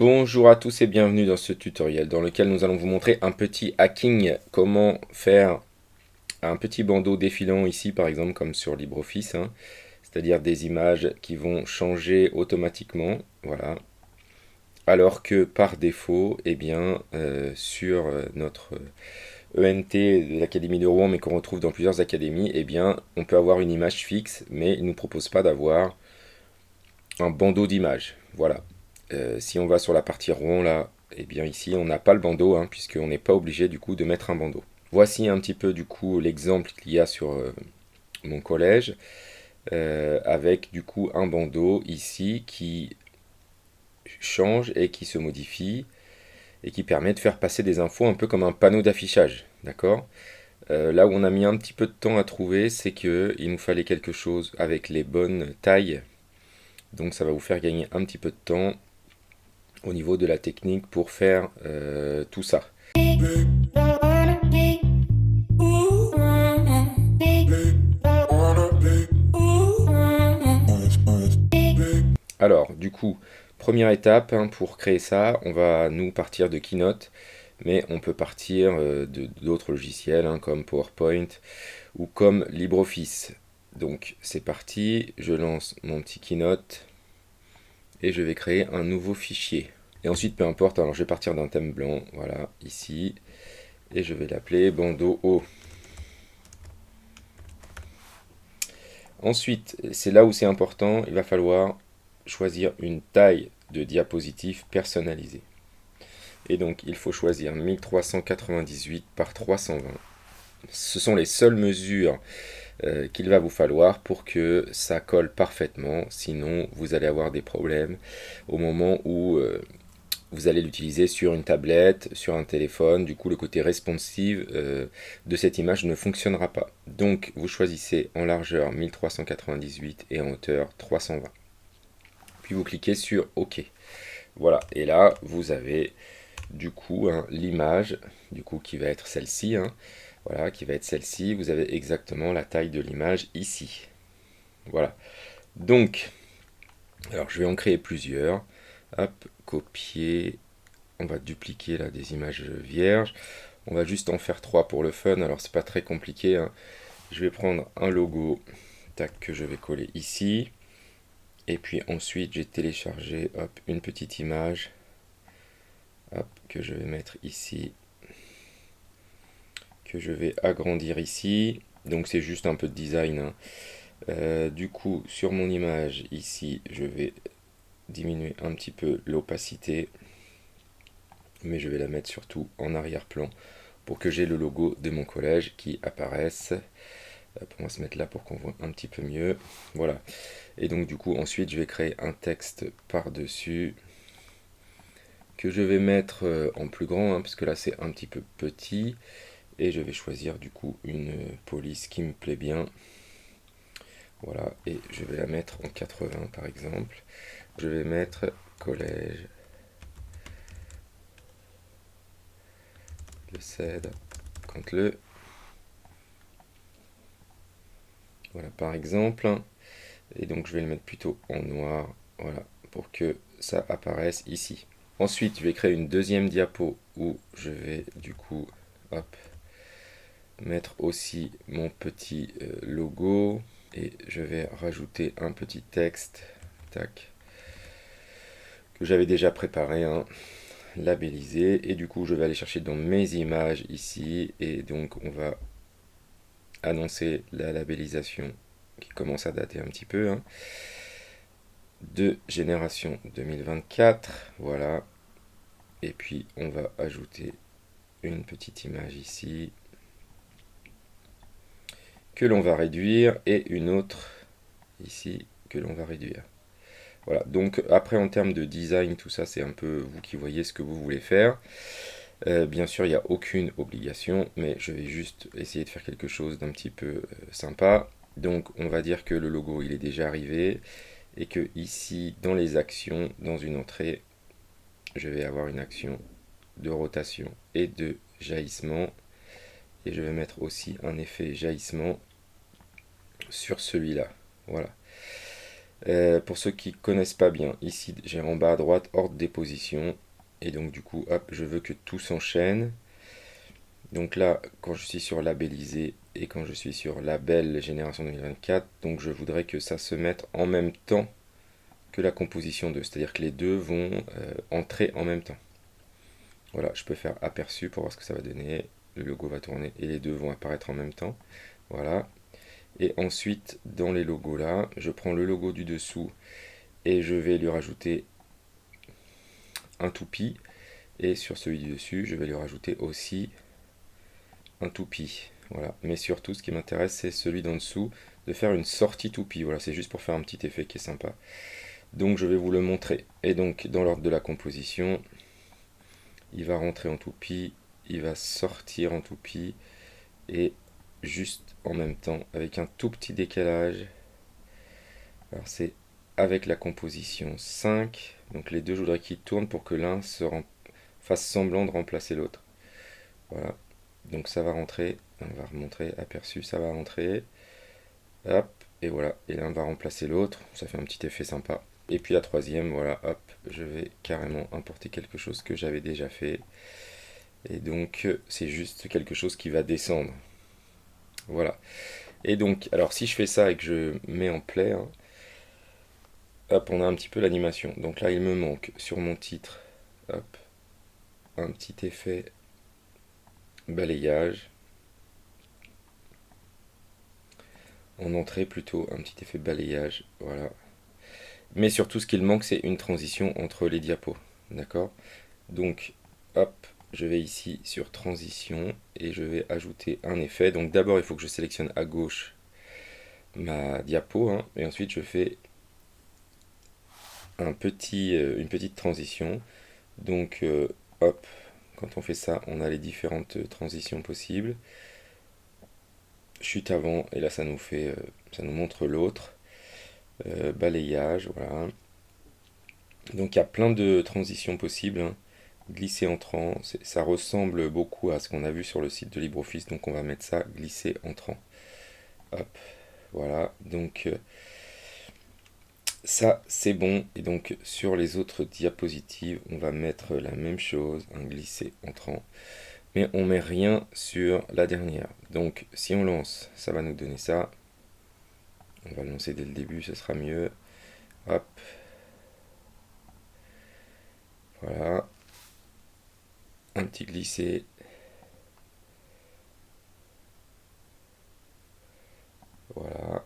Bonjour à tous et bienvenue dans ce tutoriel dans lequel nous allons vous montrer un petit hacking, comment faire un petit bandeau défilant ici par exemple comme sur LibreOffice, hein, c'est-à-dire des images qui vont changer automatiquement, voilà, alors que par défaut, eh bien, sur notre ENT de l'Académie de Rouen mais qu'on retrouve dans plusieurs académies, eh bien, on peut avoir une image fixe mais il ne nous propose pas d'avoir un bandeau d'images, voilà. Si on va sur la partie rond là, et bien ici on n'a pas le bandeau, hein, puisqu'on n'est pas obligé du coup de mettre un bandeau. Voici un petit peu du coup l'exemple qu'il y a sur mon collège, avec du coup un bandeau ici qui change et qui se modifie et qui permet de faire passer des infos un peu comme un panneau d'affichage, d'accord. Là où on a mis un petit peu de temps à trouver, c'est que il nous fallait quelque chose avec les bonnes tailles, donc ça va vous faire gagner un petit peu de temps au niveau de la technique pour faire tout ça. Alors, du coup, première étape, hein, pour créer ça, on va nous partir de Keynote, mais on peut partir d'autres logiciels, hein, comme PowerPoint ou comme LibreOffice. Donc c'est parti, je lance mon petit Keynote et je vais créer un nouveau fichier. Et ensuite, peu importe, alors je vais partir d'un thème blanc, voilà, ici, et je vais l'appeler bandeau haut. Ensuite, c'est là où c'est important, il va falloir choisir une taille de diapositive personnalisée. Et donc, il faut choisir 1398 par 320. Ce sont les seules mesures qu'il va vous falloir pour que ça colle parfaitement. Sinon, vous allez avoir des problèmes au moment où vous allez l'utiliser sur une tablette, sur un téléphone. Du coup, le côté responsive de cette image ne fonctionnera pas. Donc, vous choisissez en largeur 1398 et en hauteur 320. Puis vous cliquez sur OK. Voilà, et là, vous avez du coup hein, l'image, du coup qui va être celle-ci, hein, voilà, qui va être celle-ci. Vous avez exactement la taille de l'image ici. Voilà. Donc, alors je vais en créer plusieurs. Hop, copier. On va dupliquer là des images vierges. On va juste en faire 3 pour le fun. Alors c'est pas très compliqué, hein. Je vais prendre un logo, tac, que je vais coller ici. Et puis ensuite j'ai téléchargé, hop, une petite image, hop, que je vais mettre ici, que je vais agrandir ici. Donc c'est juste un peu de design, hein. Du coup, sur mon image ici, je vais diminuer un petit peu l'opacité, mais je vais la mettre surtout en arrière-plan pour que j'ai le logo de mon collège qui apparaisse. On va se mettre là pour qu'on voit un petit peu mieux. Voilà. Et donc du coup, ensuite, je vais créer un texte par-dessus que je vais mettre en plus grand, hein, parce que là, c'est un petit peu petit. Et je vais choisir du coup une police qui me plaît bien. Voilà, et je vais la mettre en 80 par exemple. Je vais mettre collège le CED contre le. Voilà par exemple. Et donc je vais le mettre plutôt en noir. Voilà, pour que ça apparaisse ici. Ensuite, je vais créer une deuxième diapo où je vais du coup, hop, mettre aussi mon petit logo. Et je vais rajouter un petit texte. Tac. Que j'avais déjà préparé, hein, labellisé, et du coup je vais aller chercher dans mes images ici, et donc on va annoncer la labellisation qui commence à dater un petit peu, hein, de génération 2024, voilà, et puis on va ajouter une petite image ici que l'on va réduire, et une autre ici que l'on va réduire. Voilà, donc après en termes de design, tout ça c'est un peu vous qui voyez ce que vous voulez faire. Bien sûr, il n'y a aucune obligation, mais je vais juste essayer de faire quelque chose d'un petit peu sympa. Donc on va dire que le logo il est déjà arrivé, et que ici dans les actions, dans une entrée, je vais avoir une action de rotation et de jaillissement, et je vais mettre aussi un effet jaillissement sur celui-là. Voilà. Pour ceux qui connaissent pas bien, ici j'ai en bas à droite ordre des positions. Et donc du coup, hop, je veux que tout s'enchaîne. Donc là, quand je suis sur labellisé et quand je suis sur label génération 2024, donc je voudrais que ça se mette en même temps que la composition 2. C'est-à-dire que les deux vont entrer en même temps. Voilà, je peux faire aperçu pour voir ce que ça va donner. Le logo va tourner et les deux vont apparaître en même temps. Voilà. Et ensuite, dans les logos là, je prends le logo du dessous et je vais lui rajouter un toupie. Et sur celui du dessus, je vais lui rajouter aussi un toupie. Voilà. Mais surtout, ce qui m'intéresse, c'est celui d'en dessous, de faire une sortie toupie. Voilà, c'est juste pour faire un petit effet qui est sympa. Donc, je vais vous le montrer. Et donc, dans l'ordre de la composition, il va rentrer en toupie, il va sortir en toupie, et juste en même temps, avec un tout petit décalage. Alors, c'est avec la composition 5. Donc, les deux, je voudrais qu'ils tournent pour que l'un fasse semblant de remplacer l'autre. Voilà. Donc ça va rentrer, on va remontrer aperçu, ça va rentrer, hop, et voilà, et l'un va remplacer l'autre, ça fait un petit effet sympa. Et puis la troisième, voilà, hop, je vais carrément importer quelque chose que j'avais déjà fait. Et donc c'est juste quelque chose qui va descendre. Voilà. Et donc, alors si je fais ça et que je mets en play, hein, hop, on a un petit peu l'animation. Donc là, il me manque sur mon titre, hop, un petit effet balayage. En entrée plutôt, un petit effet balayage, voilà. Mais surtout, ce qu'il manque, c'est une transition entre les diapos. D'accord? Donc, hop, je vais ici sur transition et je vais ajouter un effet. Donc, d'abord, il faut que je sélectionne à gauche ma diapo, hein, et ensuite, je fais une petite transition. Donc, hop, quand on fait ça, on a les différentes transitions possibles. Chute avant, et là, ça nous montre l'autre. Balayage, voilà. Donc il y a plein de transitions possibles, hein. Glisser entrant, ça ressemble beaucoup à ce qu'on a vu sur le site de LibreOffice, donc on va mettre ça, glisser entrant. Hop, voilà, donc ça c'est bon. Et donc sur les autres diapositives, on va mettre la même chose, un glisser entrant. Mais on met rien sur la dernière. Donc si on lance, ça va nous donner ça. On va le lancer dès le début, ce sera mieux. Hop, voilà. Un petit glisser. Voilà.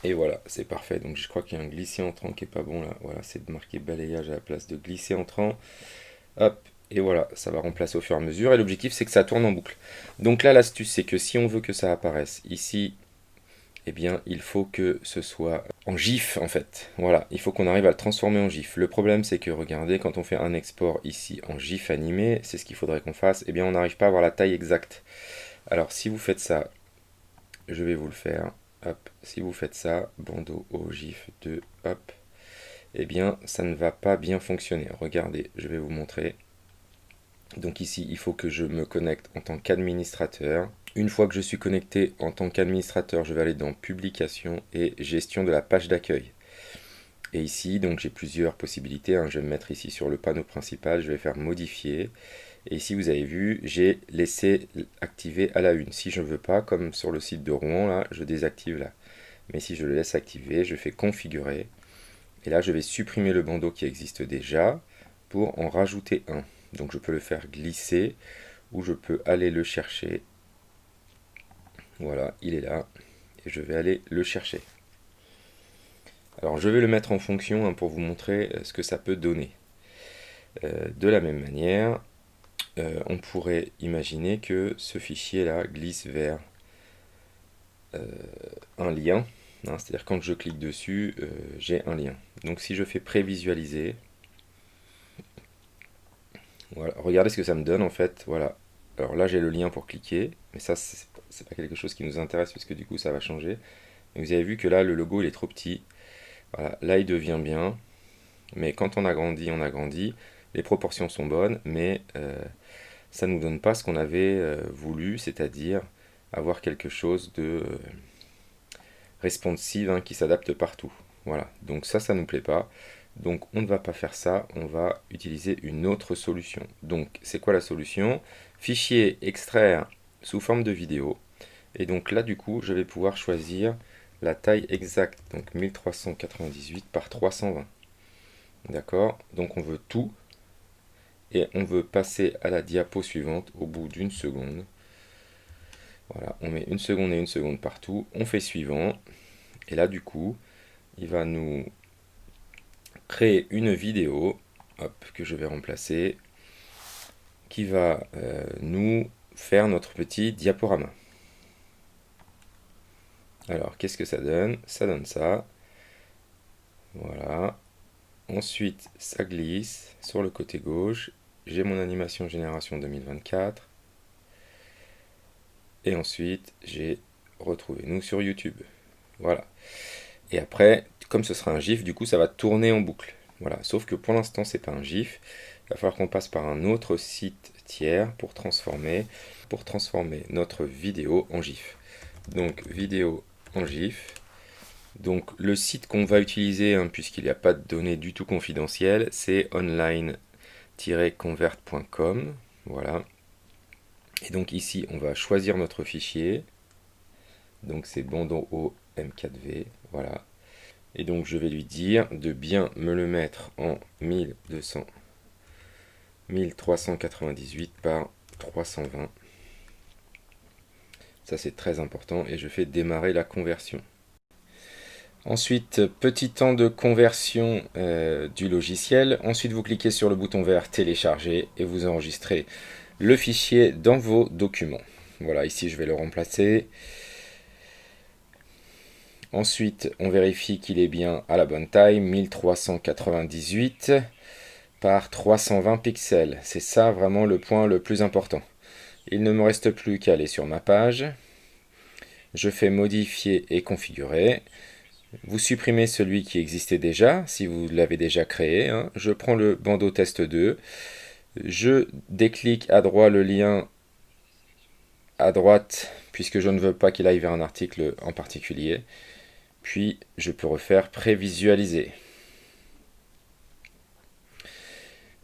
Et voilà, c'est parfait. Donc je crois qu'il y a un glisser entrant qui est pas bon là. Voilà, c'est de marquer balayage à la place de glisser entrant. Hop, et voilà, ça va remplacer au fur et à mesure. Et l'objectif, c'est que ça tourne en boucle. Donc là, l'astuce, c'est que si on veut que ça apparaisse ici, eh bien, il faut que ce soit en GIF en fait. Voilà, il faut qu'on arrive à le transformer en GIF. Le problème, c'est que regardez, quand on fait un export ici en GIF animé, c'est ce qu'il faudrait qu'on fasse. Eh bien, on n'arrive pas à avoir la taille exacte. Alors, si vous faites ça, je vais vous le faire. Hop, si vous faites ça, bandeau au GIF 2, hop, eh bien ça ne va pas bien fonctionner. Regardez, je vais vous montrer. Donc ici, il faut que je me connecte en tant qu'administrateur. Une fois que je suis connecté en tant qu'administrateur, je vais aller dans Publication et Gestion de la page d'accueil. Et ici, donc j'ai plusieurs possibilités, hein. Je vais me mettre ici sur le panneau principal, je vais faire Modifier. Et ici, vous avez vu, j'ai laissé activer à la une. Si je ne veux pas, comme sur le site de Rouen, là, je désactive là. Mais si je le laisse activer, je fais configurer. Et là, je vais supprimer le bandeau qui existe déjà pour en rajouter un. Donc je peux le faire glisser ou je peux aller le chercher. Voilà, il est là. Et je vais aller le chercher. Alors je vais le mettre en fonction, hein, pour vous montrer ce que ça peut donner. De la même manière, on pourrait imaginer que ce fichier-là glisse vers un lien. Hein, c'est-à-dire quand je clique dessus, j'ai un lien. Donc si je fais prévisualiser, voilà, regardez ce que ça me donne en fait. Voilà. Alors là j'ai le lien pour cliquer, mais ça c'est pas quelque chose qui nous intéresse parce que du coup ça va changer. Et vous avez vu que là le logo il est trop petit. Voilà, là il devient bien, mais quand on agrandit, on agrandit. Les proportions sont bonnes, mais ça nous donne pas ce qu'on avait voulu, c'est-à-dire avoir quelque chose responsive, hein, qui s'adapte partout. Voilà, donc ça nous plaît pas. Donc on ne va pas faire ça, on va utiliser une autre solution. Donc c'est quoi la solution? Fichier extraire sous forme de vidéo. Et donc là du coup je vais pouvoir choisir la taille exacte, donc 1398 par 320. D'accord? Donc on veut tout. Et on veut passer à la diapo suivante au bout d'une seconde. Voilà, on met une seconde et une seconde partout. On fait suivant. Et là du coup, il va nous créer une vidéo, hop, que je vais remplacer, qui va nous faire notre petit diaporama. Alors, qu'est-ce que ça donne? Ça donne ça. Voilà. Ensuite, ça glisse sur le côté gauche. J'ai mon animation génération 2024. Et ensuite, j'ai retrouvé nous sur YouTube. Voilà. Et après, comme ce sera un GIF, du coup, ça va tourner en boucle. Voilà. Sauf que pour l'instant, c'est pas un GIF. Il va falloir qu'on passe par un autre site tiers pour transformer notre vidéo en GIF. Donc, vidéo en GIF. Donc, le site qu'on va utiliser, hein, puisqu'il n'y a pas de données du tout confidentielles, c'est online-convert.com. Voilà. Et donc ici, on va choisir notre fichier. Donc c'est bandeau O M4V. Voilà. Et donc je vais lui dire de bien me le mettre en 1398 par 320. Ça c'est très important et je fais démarrer la conversion. Ensuite, petit temps de conversion du logiciel. Ensuite, vous cliquez sur le bouton vert télécharger et vous enregistrez le fichier dans vos documents. Voilà, ici je vais le remplacer. Ensuite, on vérifie qu'il est bien à la bonne taille, 1398 par 320 pixels. C'est ça vraiment le point le plus important. Il ne me reste plus qu'à aller sur ma page. Je fais modifier et configurer. Vous supprimez celui qui existait déjà, si vous l'avez déjà créé, hein. Je prends le bandeau test 2. Je déclique à droite le lien à droite, puisque je ne veux pas qu'il aille vers un article en particulier. Puis, je peux refaire prévisualiser.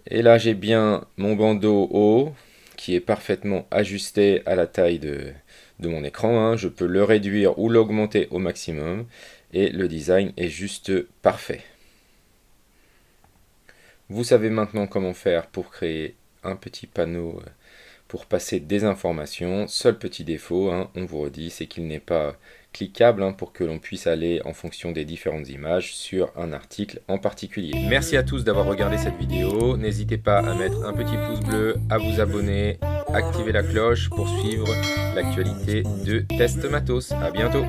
Et là, j'ai bien mon bandeau haut, qui est parfaitement ajusté à la taille de mon écran, hein. Je peux le réduire ou l'augmenter au maximum. Et le design est juste parfait. Vous savez maintenant comment faire pour créer un petit panneau pour passer des informations. Seul petit défaut, hein, on vous redit, c'est qu'il n'est pas cliquable, hein, pour que l'on puisse aller en fonction des différentes images sur un article en particulier. Merci à tous d'avoir regardé cette vidéo. N'hésitez pas à mettre un petit pouce bleu, à vous abonner, activer la cloche pour suivre l'actualité de Test Matos. À bientôt.